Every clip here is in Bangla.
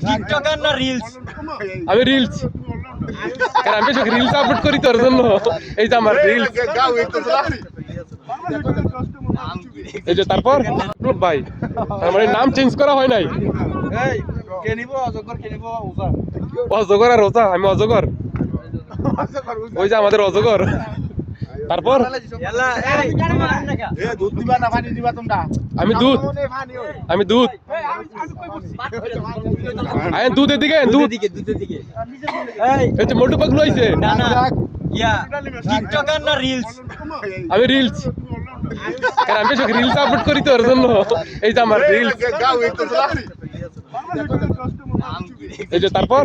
টিকটকার না রিলস? আমি রিলস, কারণ আমি বেশি রিলস আপলোড করি তোর জন্য। এই যে আমার রিলস, এই যে তারপর ভাই, তার মানে নাম চেঞ্জ করা হয় নাই। অজগর আর রোজা, আমি অজগর, ওই যে আমাদের অজগর। তারপর আমি দুধ, আমি দুধ, আয় দুধ এদিকে, দুধ এই যে মোটু পাগলু আইছে। টিকটকার না রিলস? আমি রিলস, কারণ আমি বেশি রিলস আপলোড করি তোর জন্য। এই যে আমার রিলস, এই যে তারপর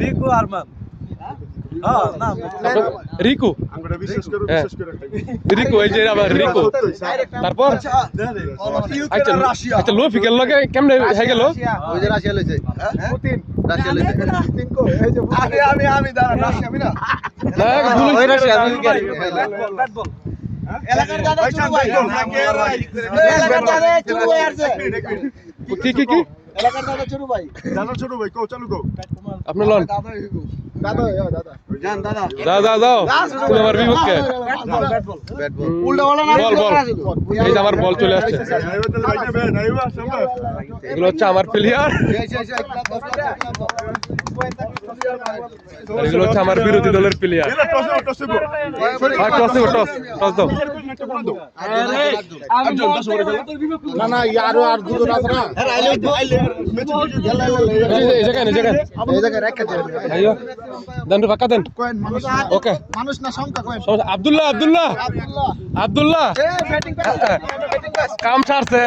রিকু আরমান, রিকু, রিকু, এই যে আমার রিকু। তারপর আচ্ছা আচ্ছা, লফিকের লগে কেমনে হয়ে গেল? ওই যে রাশিয়া লইছে পুতিন, রাশিয়া লইছে পুতিন কো এই যে আমি দাঁড়া রাশিয়া আমি না ওই রাশিয়া ব্যাট বল। এলাকার দাদা চুরু ভাই, এলাকার দাদা চুরু ভাই আসছে। কি কি কি এলাকার দাদা ছোট ভাই কো চালু কো আপনি লন, দাদা দাদা জান দাদা যাও যাও যাও, তুমি আমার বিপক্ষে। ব্যাট বল উল্টা বলা না বল বল, এই যে আমার বল চলে আসছে। এগুলো হচ্ছে আমার প্লেয়ার, এগুলো হচ্ছে আমার বিরোধী দলের প্লেয়ার। টস দাও। না না আরো আর দুজন আছে না এই জায়গায় রাখা দেন, আইও দেন রে, ফাঁকা দেন। ওকে, মানুষ না সংখ্যা কয় আব্দুল্লাহ আব্দুল্লাহ আব্দুল্লাহ ব্যাটিং কাম ছাড়ছে।